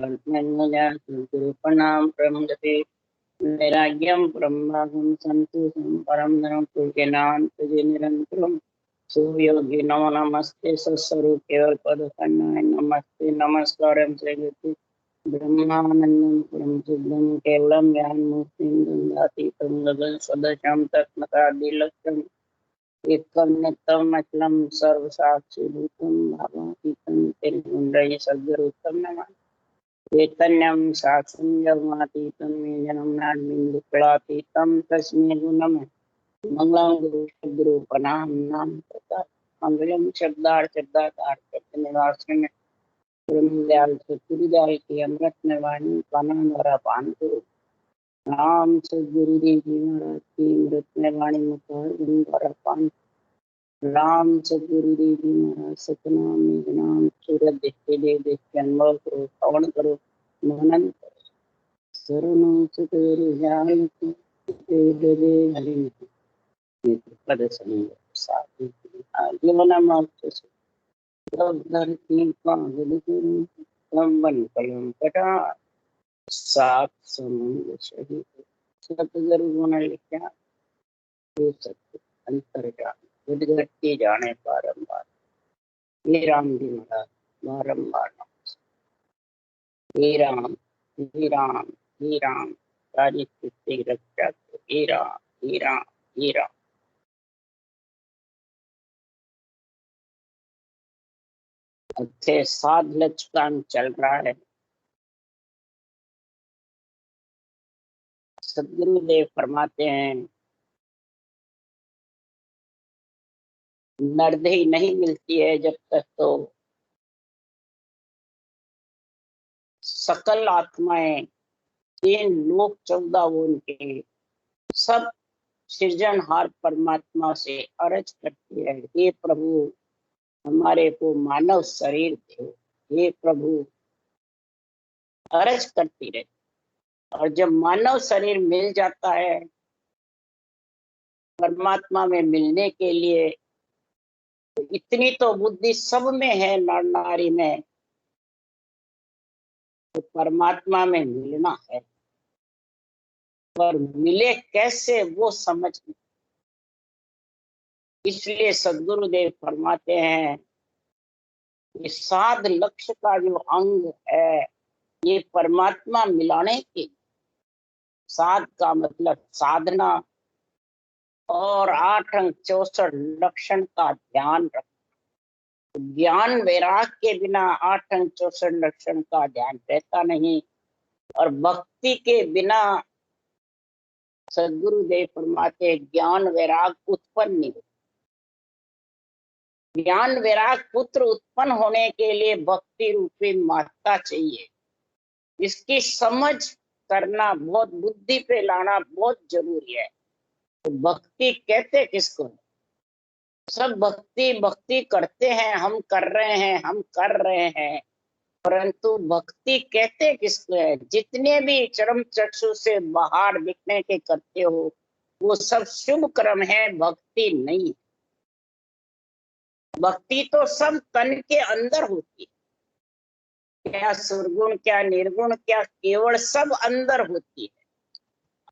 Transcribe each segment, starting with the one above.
गुरु प्रणाम प्रमुदते वैराग्यम ब्रह्मगम संतोषम परम धर्म पूजनान तुझे निरंतरम सुयोगी नमो नमस्ते सत्स्वरूप केवल पद कन्नाय नमस्ते नमस्कारम श्री ब्रह्मानंदं परम शुद्धं केवलं ज्ञानमूर्तिं गंगातीतं गगन सदृशं तत्मतादिलक्ष्यम् एकं नित्यम् अचलं सर्वसाक्षिभूतं भावातीतं तिरुमुण्डै सद्गुरुतं नमः चैतन्यं साक्षं योगातीतं निजनं नाडबिन्दुकलातीतं तस्मै नमः मंगलम गुरु प्रणाम नाम प्रकार मंगलम शब्दार्थ निवास में दयाल सतगुरुदयाल की अमृत निर्वाणी पाना द्वारा पान करो। राम सदगुरुदेव जी महाराज की अमृत निर्वाणी मुखार द्वारा पान। राम सदगुरुदेव जी महाराज सतनाम निजनाम सूरत देखते देव देख के अनुभव करो, श्रवण करो, मनन करो। शरणं सुतेरु जान की दे हरि पद संग साधु जीवनम अवश्य धरती पावन कलम कटा सात समुद्र शहीद सतगुरु गुण लिखा ये सत्य अंतर जान विदगति जाने बारंबार हे राम जी महाराज बारंबार हे राम हे राम हे राम सारी सृष्टि रक्षा हे राम हे राम हे राम। अच्छे साध लचकान चल रहा है। सदगुरुदेव फरमाते हैं नरदेही नहीं मिलती है जब तक तो सकल आत्माएं 3 लोक 14 उनके सब सृजनहार परमात्मा से अर्ज करती है, हे प्रभु हमारे को मानव शरीर दे, हे प्रभु अर्ज करती रहे। और जब मानव शरीर मिल जाता है परमात्मा में मिलने के लिए, तो इतनी तो बुद्धि सब में है, नर नारी में, तो परमात्मा में मिलना है, पर मिले कैसे वो समझ नहीं। इसलिए सदगुरुदेव फरमाते हैं कि साध लक्ष्य का जो अंग है ये परमात्मा मिलाने के, साध का मतलब साधना और 8 अंग 64 लक्षण का ध्यान रखना। ज्ञान वैराग के बिना 8 अंग 64 लक्षण का ध्यान रहता नहीं, और भक्ति के बिना सदगुरुदेव फरमाते ज्ञान वैराग उत्पन्न नहीं। ज्ञान वैराग पुत्र उत्पन्न होने के लिए भक्ति रूपी माता चाहिए। इसकी समझ करना बहुत, बुद्धि पे लाना बहुत जरूरी है। तो भक्ति कहते किसको? सब भक्ति भक्ति करते हैं, हम कर रहे हैं, हम कर रहे हैं, परंतु भक्ति कहते किसको है? जितने भी चरम चक्षु से बाहर दिखने के करते हो वो सब शुभ कर्म है, भक्ति नहीं। भक्ति तो सब तन के अंदर होती है, क्या सुरगुण क्या निर्गुण क्या केवल सब अंदर होती है।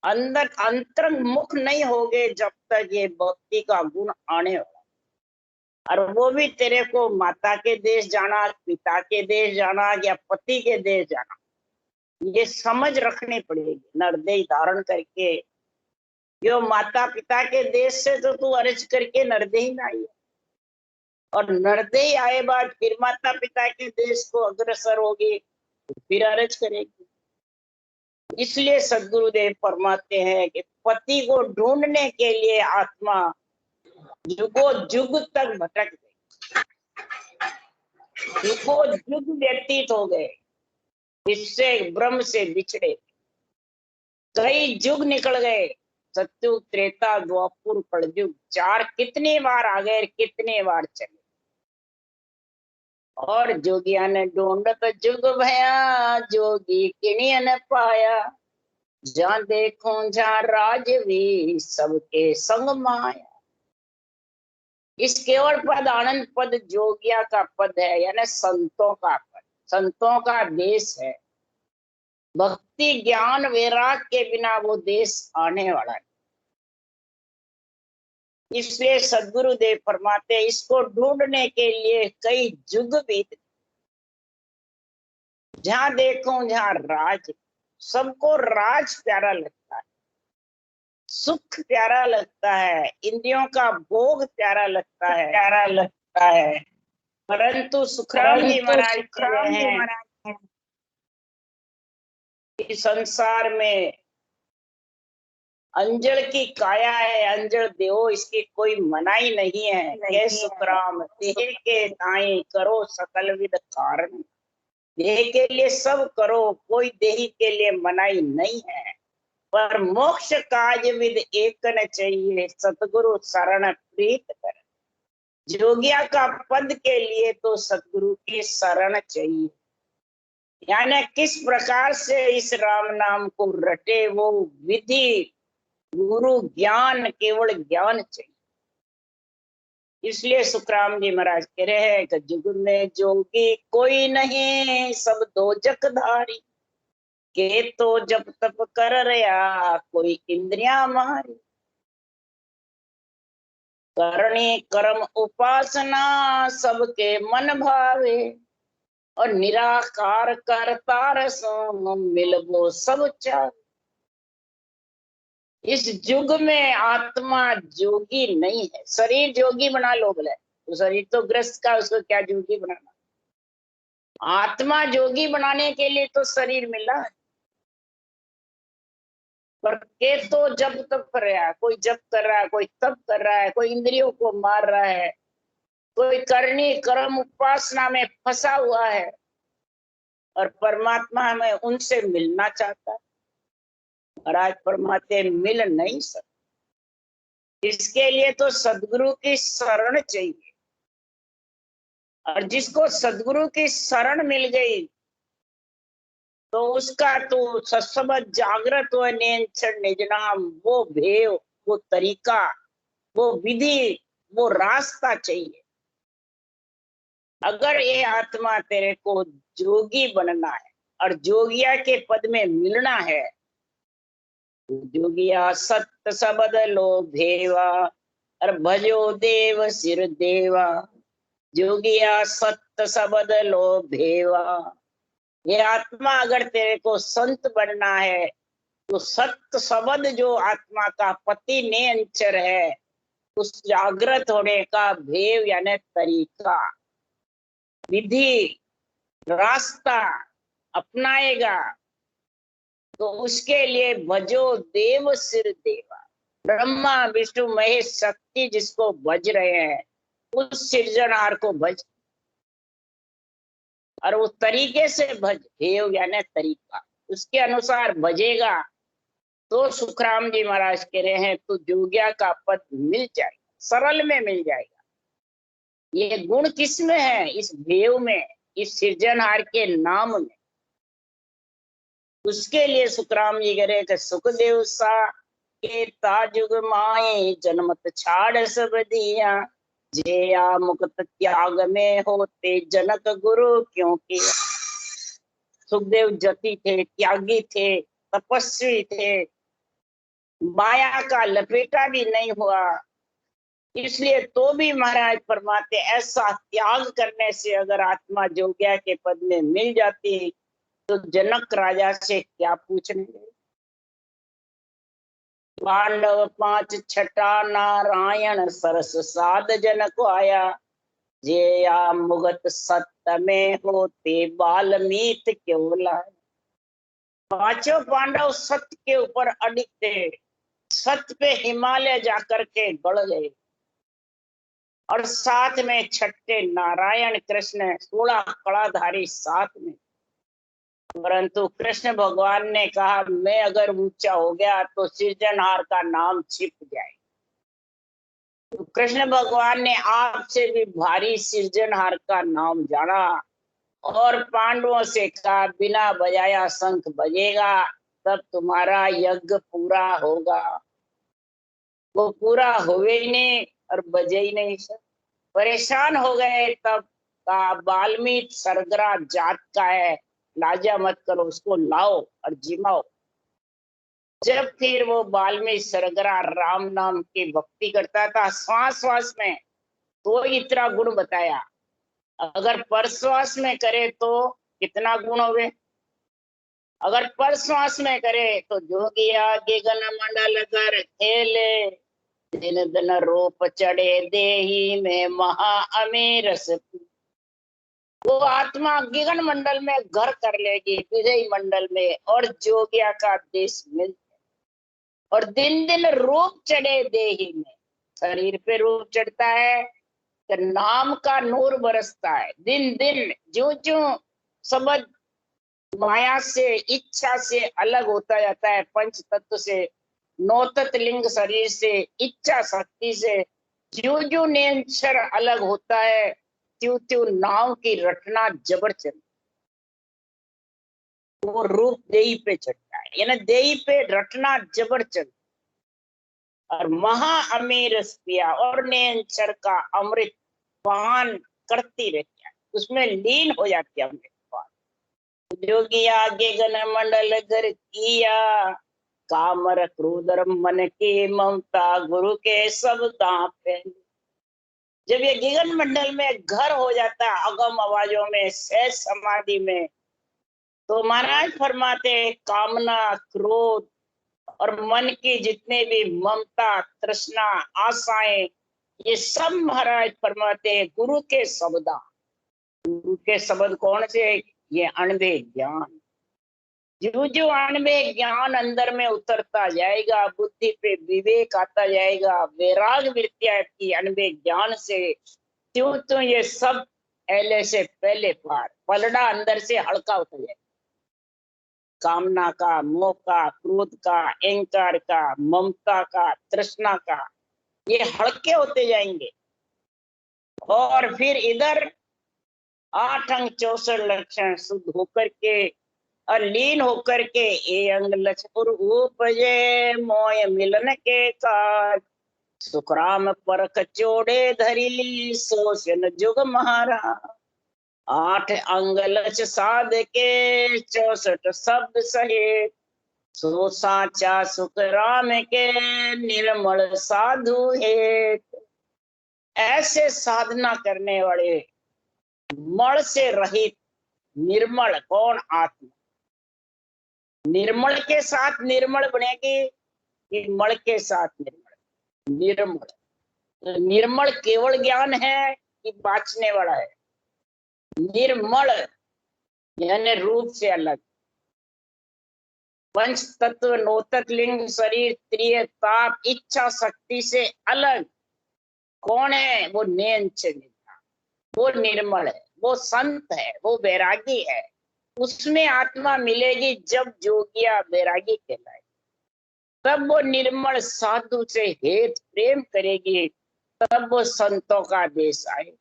अंदर अंतरंग मुख नहीं होगे जब तक ये भक्ति का गुण आने वाला। और वो भी तेरे को माता के देश जाना, पिता के देश जाना या पति के देश जाना, ये समझ रखनी पड़ेगी। नरदेह धारण करके जो माता पिता के देश से तो तू अर्ज करके नरदेही में आई है, और नरदेही आए बाद फिर माता पिता के देश को अग्रसर होगी, फिर अर्ज करेगी। इसलिए सदगुरुदेव फरमाते हैं कि पति को ढूंढने के लिए आत्मा जुगो जुग तक भटक गई, जुगो जुग व्यतीत हो गए, इससे ब्रह्म से बिछड़े। कई युग निकल गए, सत्युग त्रेता द्वापर कलयुग, 4 कितनी बार आ गए, कितने बार चले। और जोगिया ने ढूंढत जुग भया, जोगी किनिया न पाया, जहाँ देखो जहाँ राजवी सबके संग माया। इस केवल पद आनंद पद जोगिया का पद है, यानी संतों का पद, संतों का देश है। भक्ति ज्ञान वैराग के बिना वो देश आने वाला नहीं। इसलिए सदगुरुदेव फरमाते इसको ढूंढने के लिए कई युग बीत, जहां देखो जहां राज, सबको राज प्यारा लगता है, सुख प्यारा लगता है, इंद्रियों का भोग प्यारा लगता है। परंतु सुखराम जी महाराज कह रहे हैं कि संसार में अंजड़ की काया है, अंजड़ देहो, इसकी कोई मनाही नहीं है। ये सुखराम देह के दाएं करो सकल विद कारण, देह के लिए सब करो, कोई देही के लिए मनाही नहीं है। पर मोक्ष काज विद एक न चाहिए, सतगुरु शरण प्रीत कर। जोगिया का पद के लिए तो सतगुरु की शरण चाहिए। यानी किस प्रकार से इस राम नाम को रटे, वो विधि गुरु ज्ञान, केवल ज्ञान चाहिए। इसलिए सुखराम जी महाराज कह रहे हैं कि जुग में जोगी कोई नहीं, सब दोजक धारी, के तो जब तप कर रहा कोई इंद्रिया मारी। करणी कर्म उपासना सबके मन भावे, और निराकार करता रसो मिलबो सब चाहे। इस युग में आत्मा जोगी नहीं है। शरीर जोगी बना लो बोले तो शरीर तो ग्रस्त का, उसको क्या जोगी बनाना। आत्मा जोगी बनाने के लिए तो शरीर मिला है। पर के तो जब तक कर रहा है, कोई जब कर रहा है, कोई तब कर रहा है, कोई इंद्रियों को मार रहा है, कोई करनी कर्म उपासना में फंसा हुआ है, और परमात्मा हमें उनसे मिलना चाहता है। महाराज परमात्मा मिल नहीं सकते। इसके लिए तो सदगुरु की शरण चाहिए। और जिसको सदगुरु की शरण मिल गई तो उसका तो सत्सबद जागृत व नियंत्रण निज नाम, वो भेव, वो तरीका, वो विधि, वो रास्ता चाहिए। अगर ये आत्मा तेरे को जोगी बनना है और जोगिया के पद में मिलना है, जोगिया सत्य सबद लो भेवा, और भजो देव सिर देवा। जोगिया सत्य सबद लो भेवा। ये आत्मा अगर तेरे को संत बनना है तो सत्य शब्द जो आत्मा का पति नियंचर है, उस जागृत होने का भेव यानी तरीका, विधि, रास्ता अपनाएगा तो उसके लिए भजो देव सिर देवा। ब्रह्मा विष्णु महेश शक्ति जिसको भज रहे हैं, उस सिरजनहार को भज, और वो तरीके से भज, भेव यानी तरीका, उसके अनुसार भजेगा तो सुखराम जी महाराज कह रहे हैं तो जोगिया का पद मिल जाएगा, सरल में मिल जाएगा। ये गुण किस में है? इस भेव में, इस सृजनहार के नाम में। उसके लिए सुखराम जी कह रहे कि सुखदेव सा के ताजुग माए, जन्मत छाड़ सब दिया, जेया मुक्त त्याग में होते जनक गुरु क्यों किया। सुखदेव जति थे, त्यागी थे, तपस्वी थे, माया का लपेटा भी नहीं हुआ। इसलिए तो भी महाराज फरमाते ऐसा त्याग करने से अगर आत्मा जोगिया के पद में मिल जाती तो जनक राजा से क्या पूछने। पांडव 5 छठा नारायण सरस साध जनक आया, जेया मुगत सत्य में होते बाल्मीत क्यों लाए। पांचों पांडव सत्य के ऊपर अडिग थे, सत्य पे हिमालय जाकर के गड़ गए। और साथ में छठे नारायण कृष्ण 16 कड़ाधारी साथ में। परंतु कृष्ण भगवान ने कहा मैं अगर ऊंचा हो गया तो सृजनहार का नाम छिप जाए। तो कृष्ण भगवान ने आपसे भी भारी सृजनहार का नाम जाना और पांडवों से कहा बिना बजाया शंख बजेगा तब तुम्हारा यज्ञ पूरा होगा। वो पूरा हुए ही नहीं और बजे ही नहीं। सर परेशान हो गए। तब का बाल्मीक सरगरा जात का है, लाजा मत करो, उसको लाओ और जिमाओ। जब फिर वो बाल्मीकि सरगरा राम नाम की भक्ति करता था श्वास श्वास में, तो इतना गुण बताया। अगर परश्वास में करे तो कितना गुण हो गए, अगर परश्वास में करे तो जोगिया गगन मंडल कर खेले, दिन दिन रूप चढ़े देही में महा अमीर रस। वो आत्मा गगन मंडल में घर कर लेगी, विजय मंडल में, और जोगिया का देश मिल, और दिन दिन रूप चढ़े देही में, शरीर पे रूप चढ़ता है तो नाम का नूर बरसता है। दिन दिन जो जो शब्द माया से इच्छा से अलग होता जाता है, पंच तत्व से, नौ तत्व लिंग शरीर से, इच्छा शक्ति से, जो जो नेचर अलग होता है, त्यों त्यों नाव की रटना जबर चल, वो रूप देही पे चढ़ता है, यानी देही पे रटना जबर चल, और महा अमीर पिया और नेचर का अमृत पान करती रहती है, उसमें लीन हो जाती है अमृत पान। जोगी आगे गण मंडल घर किया, कामर क्रोधर मन की ममता गुरु के सब दांव। जब ये गगन मंडल में घर हो जाता है अगम आवाजों में, सहज समाधि में, तो महाराज फरमाते कामना क्रोध और मन की जितने भी ममता तृष्णा आशाएं, ये सब महाराज फरमाते हैं गुरु के शब्द। गुरु के शब्द कौन से? ये अणवे ज्ञान। जो जो अणवे ज्ञान अंदर में उतरता जाएगा, बुद्धि पे विवेक आता जाएगा, वैराग वृत्ति आती अणवे ज्ञान से, त्यों तो ये सब पहले से पहले पार, पलड़ा अंदर से हल्का होता जाएगा। कामना का, मोह का, क्रोध का, अहंकार का, ममता का, तृष्णा का, ये हल्के होते जाएंगे। और फिर इधर 8 अंग 64 लक्षण शुद्ध होकर के और लीन होकर के ये अंग लक्ष्य उपजे मोय मिलन के काज, सुखराम परख चोड़े धरी सोशन जुग महारा। 8 अंग लक्ष साध के 64 शब्द सहे, सो साचा सुख राम के निर्मल साधु है। ऐसे साधना करने वाले मल से रहित निर्मल, कौन? आत्मा। निर्मल के साथ निर्मल बनेगी कि मल के साथ निर्मल? निर्मल। तो निर्मल केवल ज्ञान है कि बाँचने वाला है? निर्मल यानी रूप से अलग, पंच तत्व नौ तत्व लिंग शरीर त्रिय ताप इच्छा शक्ति से अलग कौन है? वो नेंचनिता, वो निर्मल है, वो संत है, वो वैरागी है। उसमें आत्मा मिलेगी जब जोगिया वैरागी कहलाए, तब वो निर्मल साधु से हेत प्रेम करेगी, तब वो संतों का देश आएगा।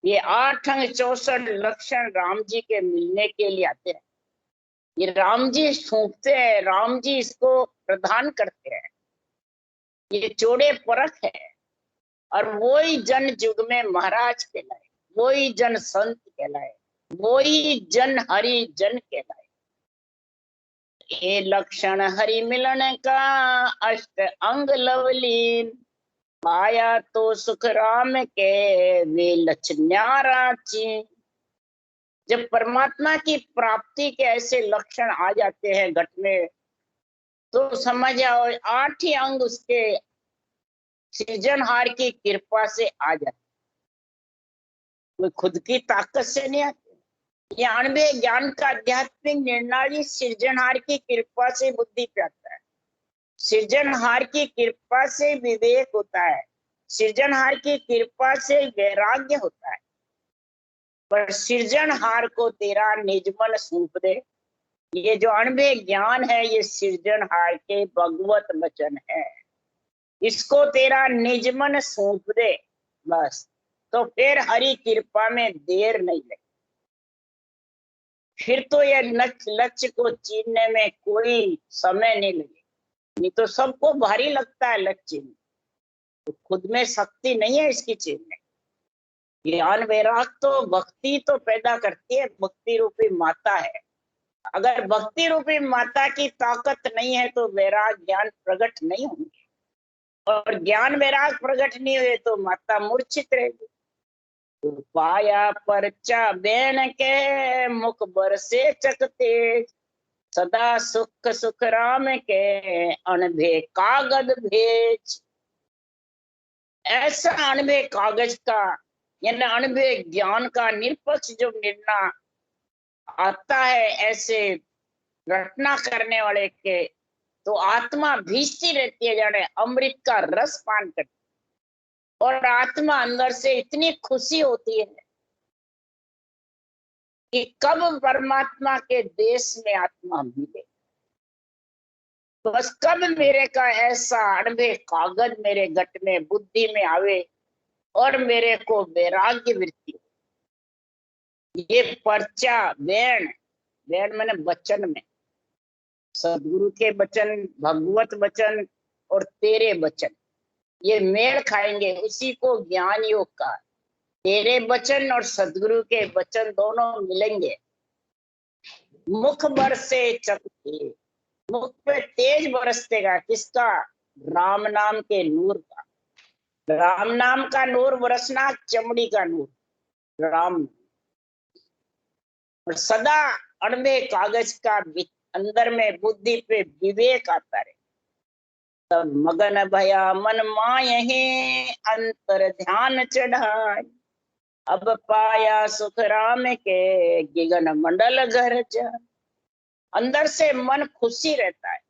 ये 8 अंग 64 लक्षण राम जी के मिलने के लिए आते हैं। ये राम जी सौंपते हैं, राम जी इसको प्रदान करते हैं। ये चौड़े परख है, और वही जन युग में महाराज कहलाए, वही जन संत कहलाए, वही जन हरि जन कहलाए। ये लक्षण हरि मिलन का अष्ट अंग लवलीन, पाया तो सुख राम के वे लक्षण्यारा चीन। जब परमात्मा की प्राप्ति के ऐसे लक्षण आ जाते हैं घट में, तो समझ आओ 8 ही अंग उसके सृजनहार की कृपा से आ जाते, कोई खुद की ताकत से नहीं आते। ये अणवे ज्ञान का आध्यात्मिक निर्णय सृजनहार की कृपा से बुद्धि पे आता है, सृजनहार की कृपा से विवेक होता है, सृजनहार की कृपा से वैराग्य होता है। पर सृजनहार को तेरा निजमन सौंप दे। ये जो अणवे ज्ञान है ये सृजनहार के भगवत वचन है, इसको तेरा निजमन सौंप दे बस, तो फिर हरि कृपा में देर नहीं लगे। फिर तो ये लक्ष्य को चीरने में कोई समय नहीं लगे। नहीं तो सबको भारी लगता है लक्ष्य में, तो खुद में शक्ति नहीं है इसकी चीरने। ज्ञान वैराग तो भक्ति तो पैदा करती है, भक्ति रूपी माता है। अगर भक्ति रूपी माता की ताकत नहीं है तो वैराग ज्ञान प्रकट नहीं होंगे, और ज्ञान वैराग प्रकट नहीं हुए तो माता मूर्छित रहेगी। तो पाया परचा बेन के मुख बरसे चकते, सदा सुख सुख राम के अनभे कागद भेज। ऐसा अनभे कागज का यानी अनभे ज्ञान का निरपक्ष जो निर्णय आता है ऐसे रटना करने वाले के, तो आत्मा भीजती रहती है जाने अमृत का रस पान करती, और आत्मा अंदर से इतनी खुशी होती है कि कब परमात्मा के देश में आत्मा मिले, बस कब मेरे का ऐसा अनभे कागज मेरे गट में बुद्धि में आवे और मेरे को वैराग्य वृत्ति। ये पर्चा वेण, वेण मैंने वचन में, सदगुरु के वचन, भगवत वचन और तेरे वचन, ये मेल खाएंगे, उसी को ज्ञान योग का। तेरे वचन और सदगुरु के वचन दोनों मिलेंगे। मुख बरसे चकते, मुख पे तेज बरसतेगा, किसका? राम नाम के नूर का। राम नाम का नूर बरसना, चमड़ी का नूर, राम। और सदा अणबे कागज का अंदर में बुद्धि पे विवेक आता रहे, तब मगन भया मन मायहे अंतर ध्यान चढ़ाए। अब पाया सुख राम के गिगन मंडल घर जा। अंदर से मन खुशी रहता है,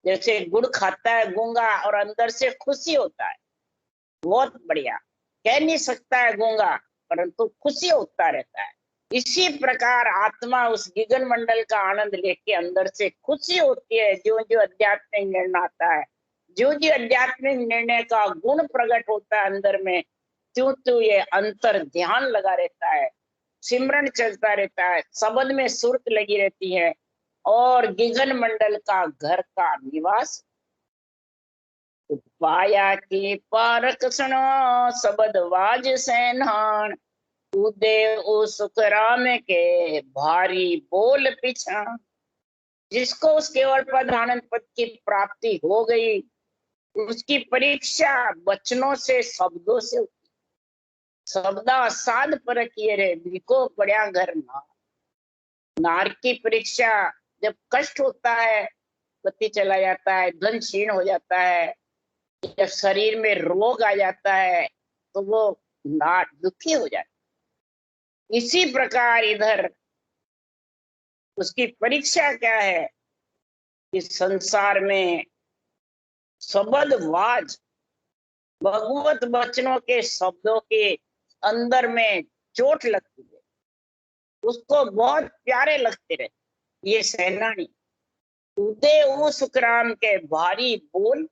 जैसे गुड़ खाता है गूंगा और अंदर से खुशी होता है, बहुत बढ़िया। कह नहीं सकता है गूंगा, परंतु खुशी होता रहता है। इसी प्रकार आत्मा उस गिगन मंडल का आनंद लेके अंदर से खुशी होती है। जो जो आध्यात्मिक निर्णय आता है, जो जो आध्यात्मिक निर्णय का गुण प्रकट होता है अंदर में, त्यों त्यों ये अंतर ध्यान लगा रहता है, सिमरन चलता रहता है, शब्द में सुरत लगी रहती है, और गिगन मंडल का घर का निवास। पाया की पारक सुनो शब्द वाज सैनान, उदे ओ सुख राम के भारी बोल पीछा। जिसको उस केवल पद आनंद पद की प्राप्ति हो गई, उसकी परीक्षा वचनों से शब्दों से होती। शब्दा साध पर किए रे बिको पड़िया घर ना। नार की परीक्षा जब कष्ट होता है, पति चला जाता है, धन क्षीण हो जाता है, जब शरीर में रोग आ जाता है, तो वो नार दुखी हो जाता है। इसी प्रकार इधर उसकी परीक्षा क्या है? इस संसार में शब्द वाज, भगवत वचनों के शब्दों के अंदर में चोट लगती है, उसको बहुत प्यारे लगते रहे ये सेनानी। उदय वो सुखराम के भारी बोल।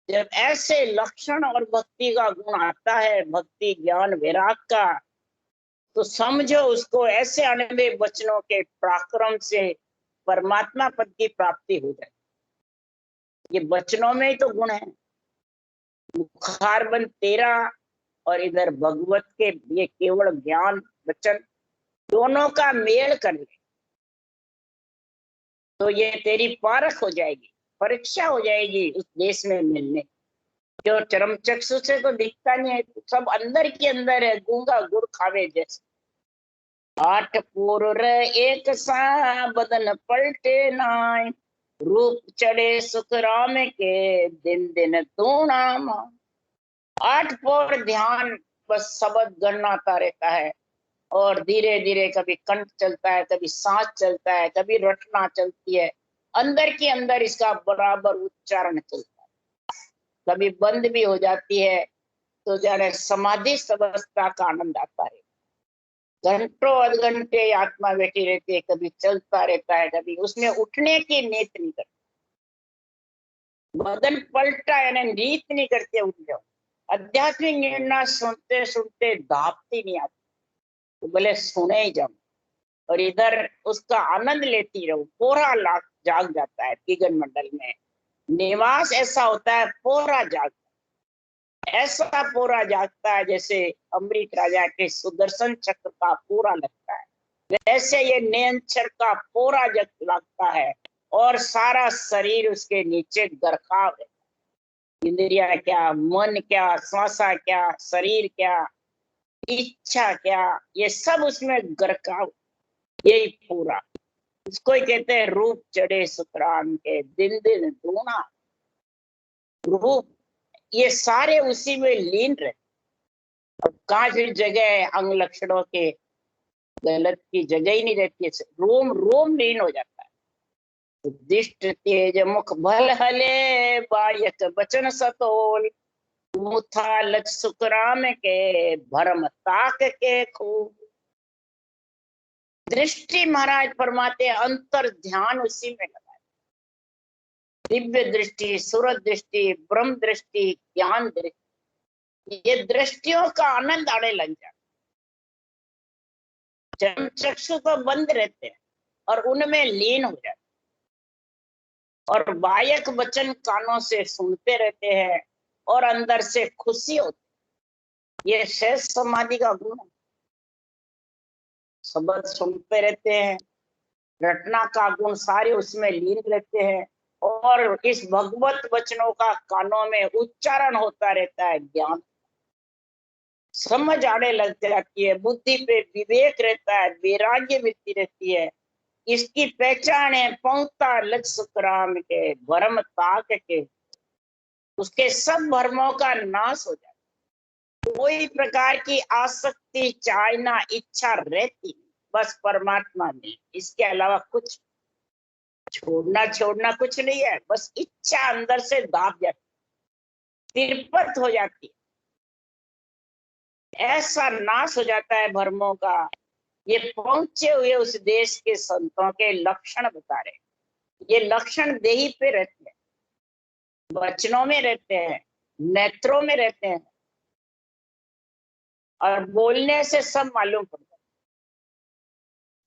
जब ऐसे लक्षण और भक्ति का गुण आता है, भक्ति ज्ञान वैराग का, तो समझो उसको ऐसे अनबे वचनों के पराक्रम से परमात्मा पद की प्राप्ति हो जाए। ये वचनों में ही तो गुण है। मुखार बन तेरा और इधर भगवत के ये केवल ज्ञान वचन, दोनों का मेल कर ले तो ये तेरी पारख हो जाएगी, परीक्षा हो जाएगी उस देश में मिलने। जो चरम चक्षु से तो दिखता नहीं है, सब अंदर के अंदर है, गूंगा गुड़ खावे जैसे। आठ पूर एक सा बदन पलटे नाय, रूप चढ़े सुख राम के दिन दिन तू नाम। आठ पौर ध्यान बस शब्द गणनाता रहता है, और धीरे धीरे कभी कंठ चलता है, कभी सांस चलता है, कभी रटना चलती है, अंदर के अंदर इसका बराबर उच्चारण चलता है। कभी बंद भी हो जाती है तो जाने समाधि अवस्था का आनंद आता है। घंटों अध घंटे आत्मा बैठी रहती है, कभी चलता रहता है, कभी उसमें उठने की नीत नहीं करती, बदन पलटा यानी नीत नहीं करते उठ जाओ। आध्यात्मिक निर्णय सुनते सुनते दापती नहीं आती, तो भले सुने ही जाओ और इधर उसका आनंद लेती रहो। पूरा लाख जाग जाता है गिगन मंडल में, निवास ऐसा होता है पूरा जाग। ऐसा पूरा जागता है जैसे अमृत राजा के सुदर्शन चक्र का पूरा लगता है, वैसे ये नियंत्रण का पूरा जग लगता है और सारा शरीर उसके नीचे गरकाव है। इंद्रिया क्या, मन क्या, श्वासा क्या, शरीर क्या, इच्छा क्या, ये सब उसमें गरकाव, यही पूरा। इसको ही कहते हैं रूप चढ़े सुतराम के, दिन दिन दूना रूप, ये सारे उसी में लीन रहते। अब कहाँ फिर जगह है अंग लक्षणों के, गलत की जगह ही नहीं रहती है, रोम रोम लीन हो जाता है। दिष्ट तेज मुख भल हले, बायक बचन सतोल, मुथा लच सुखराम के, भरम ताक के खूब। दृष्टि महाराज फरमाते अंतर ध्यान उसी में लगा, दिव्य दृष्टि, सूरज दृष्टि, ब्रह्म दृष्टि, ज्ञान दृष्टि, ये दृष्टियों का आनंद आने लग जाता। चर्म चक्षु तो बंद रहते हैं और उनमें लीन हो जाते, और बायक वचन कानों से सुनते रहते हैं और अंदर से खुशी होती। ये शेष समाधि का गुण है। शब्द सुनते रहते हैं, रटना का गुण सारे उसमें लीन रहते हैं, और इस भगवत वचनों का कानों में उच्चारण होता रहता है। ज्ञान समझ आने लग जाती है, बुद्धि पे विवेक रहता है, वैराग्य वृत्ति रहती है। इसकी पहचान है पहुंचता लक्ष्य सुखराम के, भरम ताक के, उसके सब भरमों का नाश हो जाए। कोई प्रकार की आसक्ति, चाहना, इच्छा रहती बस परमात्मा में, इसके अलावा कुछ छोड़ना छोड़ना कुछ नहीं है। बस इच्छा अंदर से दाब जाती, तिरपत हो जाती है, ऐसा नाश हो जाता है भरमों का। ये पहुंचे हुए उस देश के संतों के लक्षण बता रहे। ये लक्षण देही पे रहते हैं, वचनों में रहते हैं, नेत्रों में रहते हैं, और बोलने से सब मालूम पड़ता है।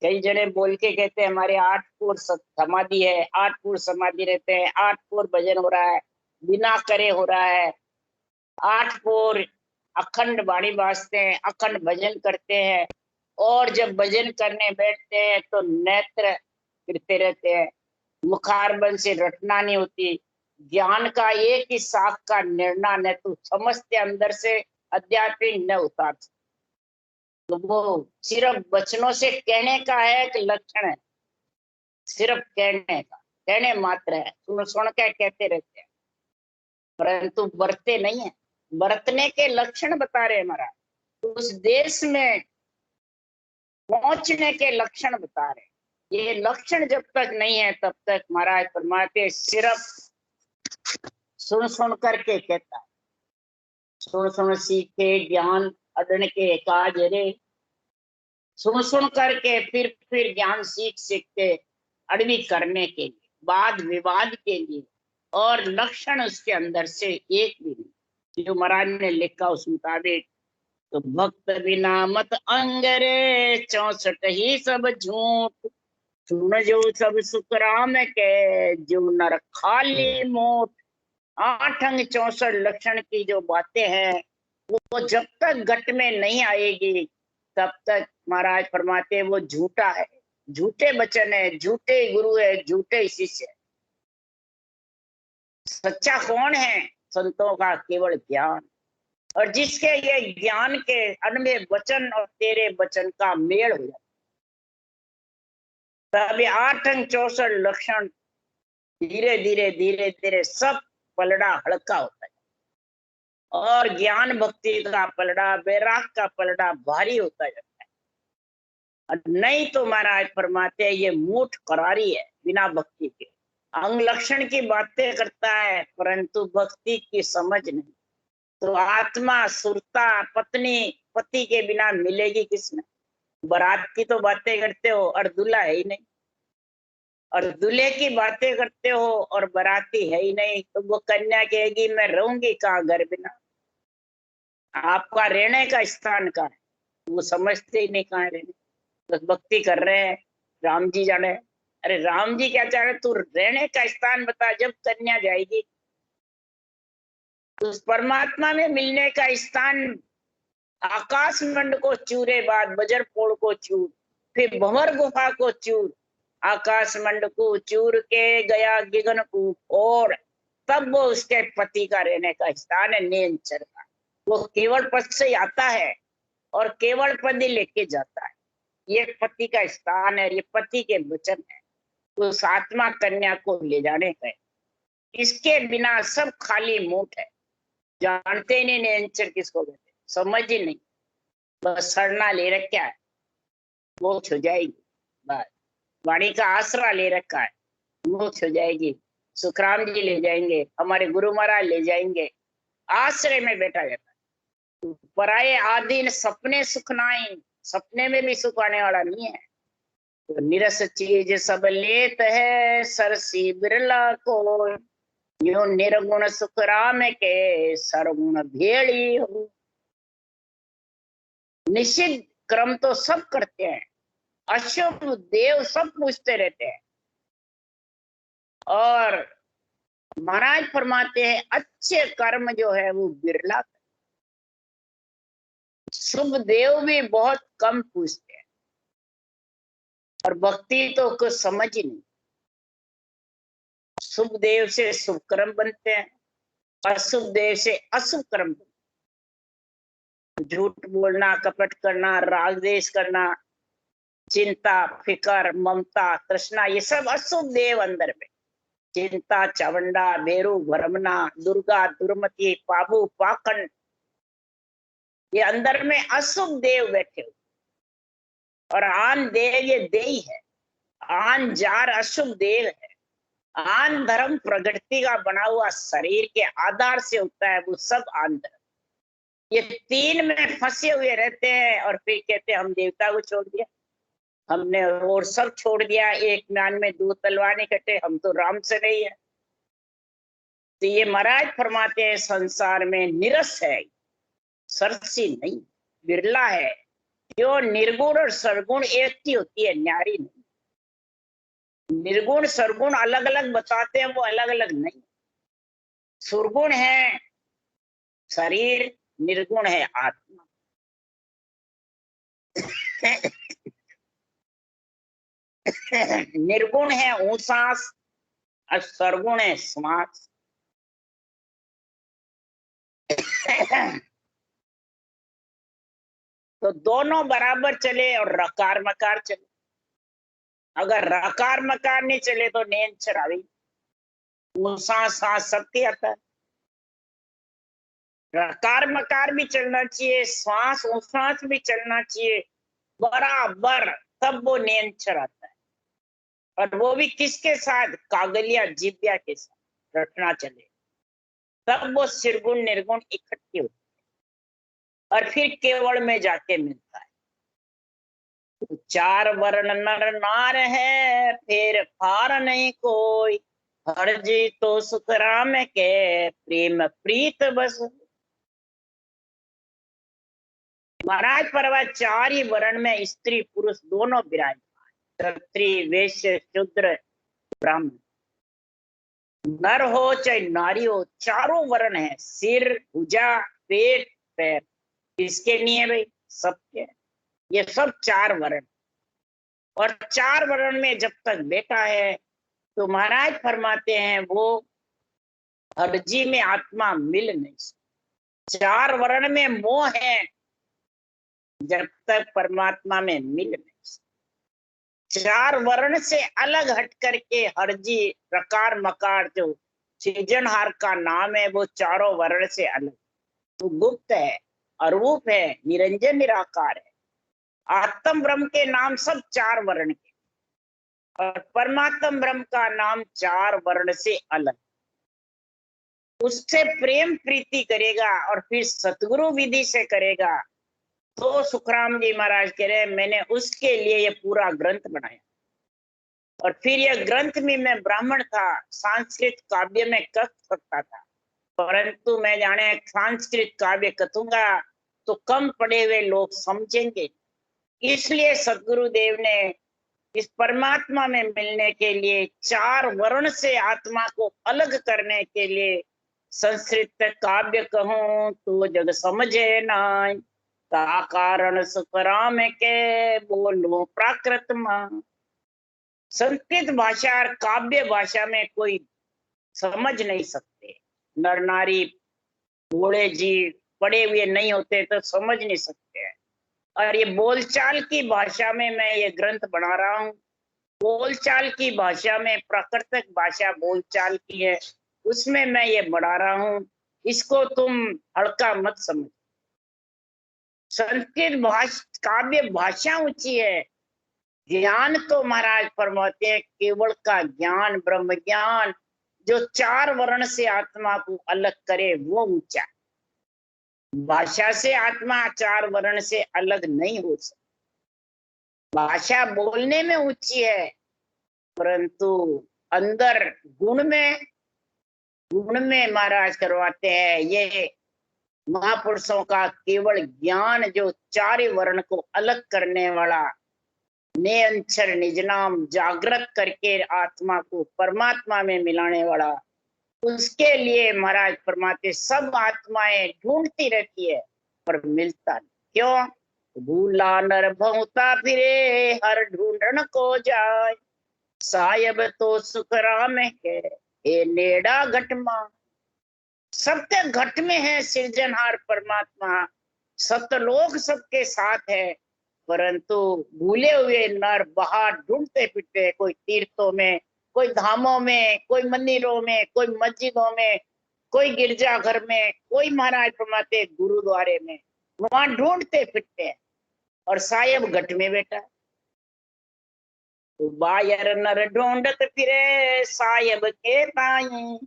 कई जने बोल के कहते हैं हमारे 8 पूर समाधि है, 8 पूर समाधि रहते हैं, 8 पूर भजन हो रहा है, बिना करे हो रहा है, 8 पूर अखंड वाणी बाजते हैं, अखंड भजन करते हैं, और जब भजन करने बैठते हैं तो नेत्र फिरते रहते हैं, मुखारबन से रटना नहीं होती, ज्ञान का एक ही शाख का निर्णय न तो समझते अंदर से, अध्यात्मिक न उतार। तो वो सिर्फ वचनों से कहने का है, एक लक्षण है, सिर्फ कहने का, कहने मात्र है, सुन सुन के कहते रहते हैं, परंतु बरते नहीं है। बरतने के लक्षण बता रहे महाराज, उस देश में पहुंचने के लक्षण बता रहे। ये लक्षण जब तक नहीं है तब तक महाराज फरमाते सिर्फ सुन सुन करके कहता है, सुन सुन सीखे ज्ञान अडन के काज रे, सुन सुन करके फिर ज्ञान सीख सीखते अड़वी करने के लिए, वाद विवाद के लिए, और लक्षण उसके अंदर से एक भी नहीं। जो महाराज ने लिखा उस मुताबिक, तो भक्त बिना मत अंगरे, 64 ही सब झूठ, सुन जो सब सुखराम के, जो नर खाली मोट। 8 अंग 64 लक्षण की जो बातें हैं, वो जब तक घट में नहीं आएगी तब तक महाराज फरमाते वो झूठा है, झूठे वचन है, झूठे गुरु है, झूठे शिष्य है। सच्चा कौन है? संतों का केवल ज्ञान, और जिसके ये ज्ञान के अनबे वचन और तेरे वचन का मेल हो जाता, तब 8 अंग 64 लक्षण धीरे धीरे धीरे धीरे सब पलड़ा हल्का होता है, और ज्ञान भक्ति का पलड़ा, वैराग का पलड़ा भारी होता जाता है। और नहीं तो महाराज फरमाते हैं ये मूठ करारी है बिना भक्ति के, अंग लक्षण की बातें करता है परंतु भक्ति की समझ नहीं। तो आत्मा सुरता पत्नी पति के बिना मिलेगी किसमें? बारात की तो बातें करते हो और दूल्हा है ही नहीं, और दूल्हे की बातें करते हो और बाराती है ही नहीं, तो वो कन्या कहेगी मैं रहूंगी कहाँ घर बिना। आपका रहने का स्थान कहाँ है? वो समझते ही नहीं कहाँ रहने, बस भक्ति कर रहे हैं, राम जी जाने। अरे राम जी क्या चाह रहे, तू रहने का स्थान बता, जब कन्या जाएगी उस परमात्मा में मिलने का स्थान आकाश मंड को चूरे बाद बजर पोड़ को चूर, फिर भंवर गुफा को चूर, आकाश मंड को चूर के गया गिगन कूप, और तब वो उसके पति का रहने का स्थान है नेंचर का। वो केवल पद से आता है और केवल पद ही लेके जाता है। ये पति का स्थान है, ये पति के वचन है, उस आत्मा कन्या को ले जाने का। इसके बिना सब खाली मूठ है। जानते नहीं नेंचर किसको कहते, समझ ही नहीं, बस सरना ले रखा है, मोक्ष हो जाएगी। बस वाणी का आसरा ले रखा है, मोक्ष हो जाएगी। सुखराम जी ले जाएंगे, हमारे गुरु महाराज ले जाएंगे, आश्रय में बैठा जाता है। पराये आधीन सपने सुखनाई, सपने में भी सुख आने वाला नहीं है। तो निरस चीज सब लेत है, सरसी बिरला को, यूं निर्गुण सुख राम के, सरगुण भेड़ी हो। निषिद्ध क्रम तो सब करते हैं, अशुभ देव सब पूछते रहते हैं, और महाराज फरमाते हैं अच्छे कर्म जो है वो बिरला, शुभ देव भी बहुत कम पूछते हैं, और भक्ति तो कुछ समझ ही नहीं। शुभ देव से शुभ कर्म बनते हैं, अशुभ देव से अशुभ कर्म बनते हैं। झूठ बोलना, कपट करना, राग द्वेष करना, चिंता, फिकर, ममता, तृष्णा, ये सब अशुभ देव अंदर में। चिंता, चवंडा, बेरू, भरमना, दुर्गा, दुर्मति, पाबू, पाखंड, ये अंदर में अशुभ देव बैठे हुए। और आन देव ये देही है, आन जार अशुभ देव है। आन धर्म प्रकृति का बना हुआ शरीर के आधार से होता है, वो सब आन धर्म। ये तीन में फंसे हुए रहते हैं, और फिर कहते हैं हम देवता को छोड़ दिया, हमने और सब छोड़ दिया, एक म्यान में दो तलवार नहीं कटे, हम तो राम से नहीं है। तो ये महाराज फरमाते हैं संसार में निरस है, सरसी नहीं, बिरला है। जो निर्गुण और सरगुण एक ही होती है, न्यारी नहीं। निर्गुण सरगुण अलग अलग बताते हैं, वो अलग अलग नहीं। सुरगुण है शरीर, निर्गुण है आत्मा। निर्गुण है ऊंसास और सरगुण है श्वास। तो दोनों बराबर चले और रकार मकार चले। अगर रकार मकार नहीं चले तो नींद चरावी, ऊंसास सांस सबके आता है। रकार मकार भी चलना चाहिए, श्वास उश्वास भी चलना चाहिए बराबर, तब वो नींद चराता है। और वो भी किसके साथ, कागलिया जिब्या के साथ रटना चले, तब वो सिरगुण निर्गुण इकट्ठे होते हैं, और फिर केवल में जाके मिलता है। तो चार वर्ण नर नार है, फिर फार नहीं कोई, हर जी तो सुख राम के, प्रेम प्रीत बस। महाराज परवा चार ही वर्ण में स्त्री पुरुष दोनों विराजमान, क्षत्रिय वैश्य शूद्र ब्राह्मण, नर हो चाहे नारी हो, चारों वर्ण है। सिर, भुजा, पेट, पैर, किसके नहीं है भाई, सबके। ये सब चार वर्ण, और चार वर्ण में जब तक बैठा है तो महाराज फरमाते हैं वो हरजी में आत्मा मिल नहीं सकती। चार वर्ण में मोह है, जब तक परमात्मा में मिल नहीं सकती। चार वर्ण से अलग हट करके हरजी प्रकार मकार जो सृजनहार का नाम है, वो चारों वर्ण से अलग, तो गुप्त है, अरूप है, निरंजन निराकार है। आत्म ब्रह्म के नाम सब चार वर्ण के, और परमात्म ब्रह्म का नाम चार वर्ण से अलग। उससे प्रेम प्रीति करेगा और फिर सतगुरु विधि से करेगा, तो सुखराम जी महाराज कह रहे हैं मैंने उसके लिए ये पूरा ग्रंथ बनाया। और फिर यह ग्रंथ में मैं ब्राह्मण था, संस्कृत काव्य में कथ सकता था, परंतु मैं जाने संस्कृत काव्य कथूंगा तो कम पढ़े हुए लोग समझेंगे। इसलिए सदगुरुदेव ने इस परमात्मा में मिलने के लिए चार वर्ण से आत्मा को अलग करने के लिए संस्कृत काव्य कहूँ तो जग समझे नाय, का कारण सुखराम के बोलो प्राकृत माँ। संस्कृत भाषा और काव्य भाषा में कोई समझ नहीं सकते। नर नारी भोले जी पढ़े हुए नहीं होते तो समझ नहीं सकते हैं। और ये बोलचाल की भाषा में मैं ये ग्रंथ बना रहा हूँ। बोलचाल की भाषा में, प्राकृतिक भाषा बोलचाल की है, उसमें मैं ये बढ़ा रहा हूँ। इसको तुम हल्का मत समझ। संस्कृत भाषा काव्य भाषा ऊंची है, ज्ञान तो महाराज फरमाते हैं केवल का ज्ञान, ब्रह्म ज्ञान जो 4 वर्ण से आत्मा को अलग करे वो ऊंचा। भाषा से आत्मा 4 वर्ण से अलग नहीं हो सकती। भाषा बोलने में ऊंची है, परंतु अंदर गुण में महाराज करवाते हैं ये महापुरुषों का केवल ज्ञान जो 4 वर्ण को अलग करने वाला, ने अंचर निज नाम जागृत करके आत्मा को परमात्मा में मिलाने वाला, उसके लिए महाराज फरमाते सब आत्माएं ढूंढती रहती है पर मिलता नहीं। क्यों? भूला नर भौता फिरे हर ढूंढन को जाए, सायब तो सुख राम है ए नेड़ा घटमा। सबके घट में है सृजनहार परमात्मा, सतलोक सबके साथ है, परंतु भूले हुए नर बाहर ढूंढते फिरते, कोई तीर्थों में, कोई धामों में, कोई मंदिरों में, कोई मस्जिदों में, कोई गिरजाघर में, कोई महाराज फरमाते गुरुद्वारे में, वहां ढूंढते फिरते हैं और साहेब घट में बैठा। तो बायर नर ढूंढत फिरे साहेब के ताई,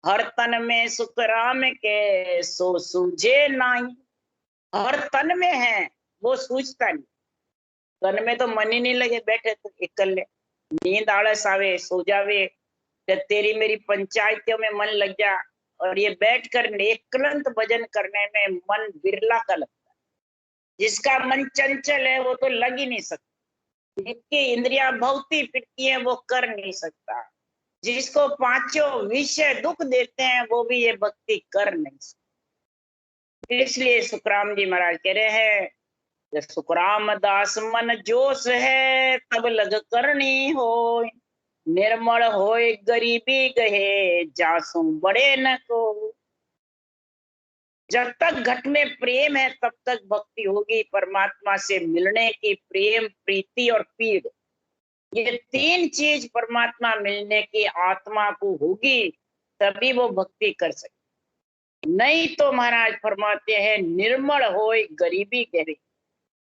हर तन में सुख राम के सो सूझे नाई। हर तन में है वो सूझता नहीं। तन में तो मन ही नहीं लगे, बैठे तो इकल्ले, नींद आलस आवे सो जावे, तो तेरी मेरी पंचायतों में मन लग जा, और ये बैठकर एकलंत भजन करने में मन बिरला का लगता है। जिसका मन चंचल है वो तो लग ही नहीं सकता, जिसकी इंद्रियां भौती फिरती हैं वो कर नहीं सकता, जिसको 5 विषय दुख देते हैं वो भी ये भक्ति कर नहीं सकता। इसलिए सुखराम जी महाराज कह रहे हैं, सुखराम दास मन जोश है तब लग करनी हो, निर्मल होए गरीबी गहे जासू बड़े न को। जब तक घट में प्रेम है तब तक भक्ति होगी, परमात्मा से मिलने की प्रेम, प्रीति और पीड़, ये 3 चीज परमात्मा मिलने की आत्मा को होगी तभी वो भक्ति कर सकती। नहीं तो महाराज फरमाते हैं निर्मल होए गरीबी गहरी,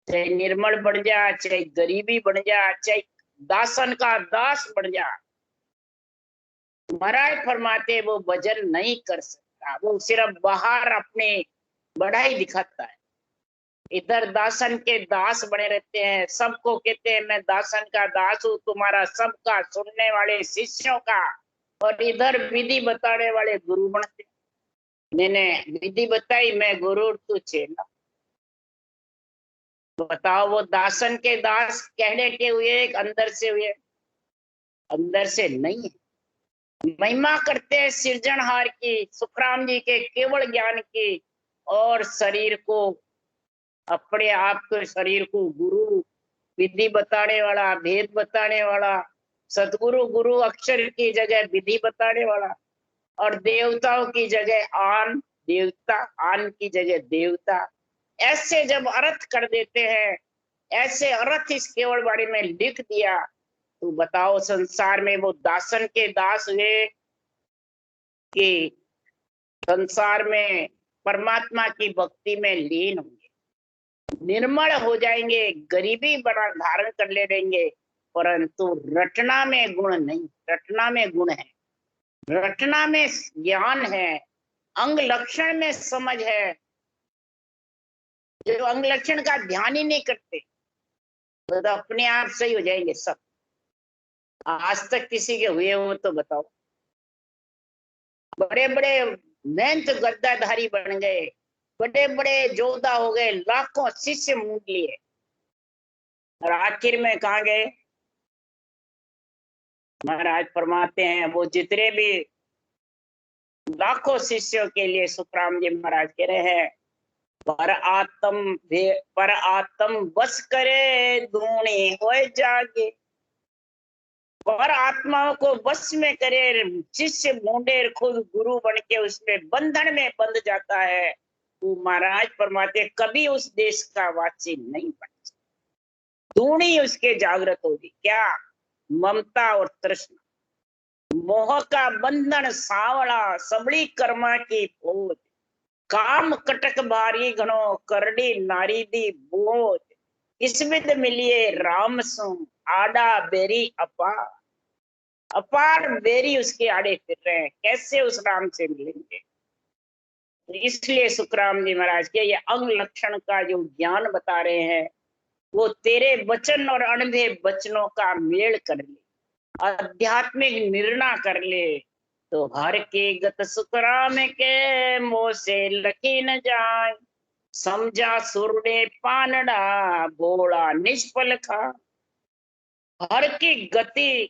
चाहे निर्मल बन जा, चाहे गरीबी बन जा, चाहे दासन का दास बन जा, महाराज फरमाते वो भजन नहीं कर सकता। वो सिर्फ बाहर अपने बढ़ाई दिखाता है, इधर दासन के दास बने रहते हैं, सबको कहते हैं मैं दासन का दास हूँ, तुम्हारा सबका सुनने वाले शिष्यों का, और इधर विधि बताने वाले गुरु बनते। मैंने विधि बताई, मैं गुरु तू चेला। बताओ वो दासन के दास कहने के हुए अंदर से हुए? अंदर से नहीं है। महिमा करते हैं सृजनहार की, सुखराम जी के केवल ज्ञान की, और शरीर को, अपने आप के शरीर को गुरु, विधि बताने वाला, भेद बताने वाला, सदगुरु, गुरु अक्षर की जगह विधि बताने वाला, और देवताओं की जगह आन देवता, आन की जगह देवता, ऐसे जब अर्थ कर देते हैं, ऐसे अर्थ इस केवल वाणी में लिख दिया, तो बताओ संसार में वो दासन के दास हुए कि संसार में परमात्मा की भक्ति में लीन होंगे, निर्मल हो जाएंगे, गरीबी बड़ा धारण कर ले लेंगे, परंतु रटना में गुण नहीं। रटना में गुण है, रटना में ज्ञान है, अंग लक्षण में समझ है। जो अंग लक्षण का ध्यान ही नहीं करते तो अपने आप सही हो जाएंगे सब। आज तक किसी के हुए हो तो बताओ? बड़े बड़े मेहनत गद्दाधारी बन गए, बड़े बड़े योद्धा हो गए, लाखों शिष्य मूंद लिए, और आखिर में कहाँ गए? महाराज फरमाते हैं वो जितने भी लाखों शिष्यों के लिए सुखराम जी महाराज कह रहे हैं, पर आत्म बस करे धूणी होए जागे। पर आत्माओं को बस में करे, शिष्य मूंढे खुद गुरु बन के उसमें बंधन में बंध जाता है, वो महाराज परमात्मा कभी उस देश का वासी नहीं बन सकता। धूणी उसके जागृत होगी, क्या? ममता और तृष्णा, मोह का बंधन सावड़ा, सबड़ी कर्मा की बोझ, काम कटक भारी घणो, करड़ी नारी दी बोझ, इस विध मिलिए राम सु, आडा बेरी अपार। अपार बेरी उसके आड़े फिर रहे हैं, कैसे उस राम से मिलेंगे? तो इसलिए सुखराम जी महाराज के ये अंग लक्षण का जो ज्ञान बता रहे हैं, वो तेरे वचन और अणधे वचनों का मेल कर ले, आध्यात्मिक निर्णय कर ले, तो हर के गत सुखराम के मोह से लखी न जाए। समझा सुरडे पानड़ा, भोला निष्फल खा। हर की गति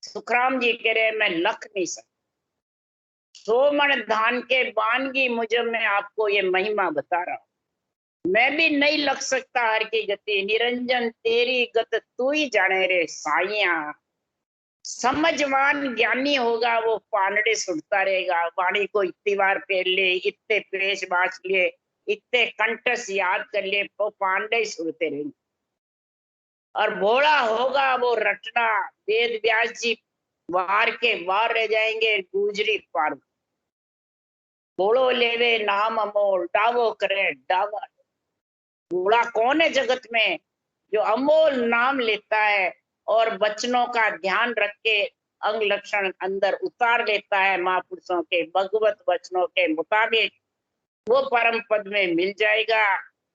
सुखराम जी कह रहे मैं लख नहीं सकता। 100 मन धान के बानगी मुझे, मैं आपको ये महिमा बता रहा हूं, मैं भी नहीं लग सकता हर की गति। निरंजन तेरी गत तू ही जाने रे साइया। समझवान ज्ञानी होगा वो पानड़े सुनता रहेगा, वाणी को इतनी बार फेर ले, इतने पेश बाँच लिए, इतने कंठस याद कर लिए, वो पांडे सुनते रहेंगे। और भोला होगा वो रटना, वेद व्यास जी वार के वार रह जाएंगे, गुजरी पार। बोलो लेवे नाम अमोल, डावो करे डावा। बूढ़ा कौन है जगत में जो अमोल नाम लेता है और वचनों का ध्यान रख के अंग लक्षण अंदर उतार लेता है महापुरुषों के भगवत वचनों के मुताबिक, वो परम पद में मिल जाएगा।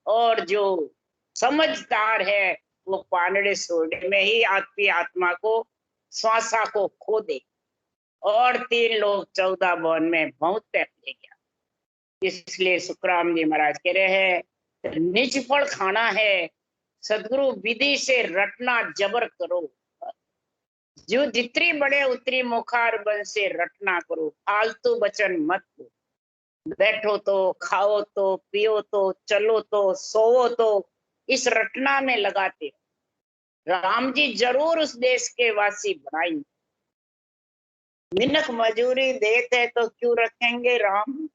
और जो समझदार है वो पानड़े सोने में ही आपकी आत्मा को, श्वासा को खो दे और 3 लोग 14 भवन में बहुत तय गया। इसलिए सुखराम जी महाराज कह रहे हैं, निज फल खाना है, सदगुरु विधि से रटना जबर करो। जो जितनी बड़े उतरी मुखार बन से रटना करो, फालतू वचन मत दो। बैठो तो, खाओ तो, पियो तो, चलो तो, सोओ तो, इस रटना में लगाते। राम जी जरूर उस देश के वासी बनाएंगे। मिनख मजूरी देते तो क्यों रखेंगे राम?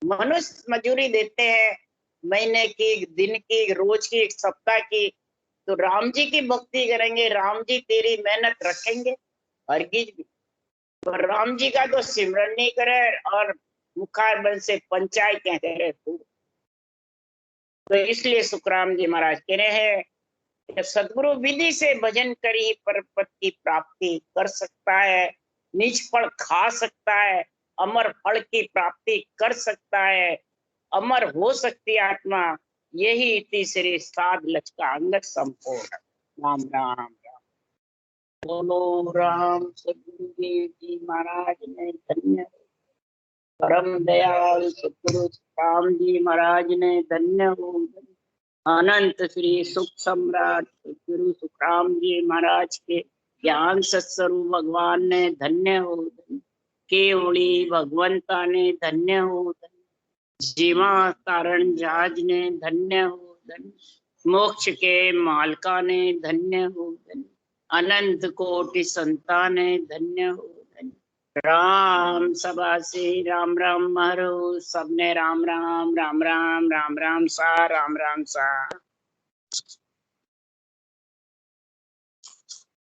मनुष्य मजूरी देते हैं महीने की, दिन की, रोज की, सप्ताह की, तो राम जी की भक्ति करेंगे, राम जी तेरी मेहनत रखेंगे हरगिज भी। पर राम जी का तो सिमरन नहीं करे और मुखार बल से पंचायत कहते रहे। तो इसलिए सुखराम जी महाराज कह रहे हैं, सदगुरु विधि से भजन कर ही पर पद की प्राप्ति कर सकता है, निज फल खा सकता है, अमर फल की प्राप्ति कर सकता है, अमर हो सकती आत्मा। यही तीसरी साध लचका अंगत संपूर्ण। राम राम राम। बोलो राम सदगुरुदेव जी महाराज ने धन्य, परम दयाल सदगुरु राम जी महाराज ने धन्य हो। अनंत श्री सुख सम्राट सदगुरु सुखराम जी महाराज के ज्ञान सत्स्वरूप भगवान ने धन्य हो। केवड़ी भगवंता ने धन्य हो। जीवा कारण जहाज ने धन्य हो। मोक्ष के मालका ने धन्य हो। अनंत कोटि संता ने धन्य हो। राम सभा से राम राम मरो, सबने राम राम राम राम राम राम सा, राम राम सा।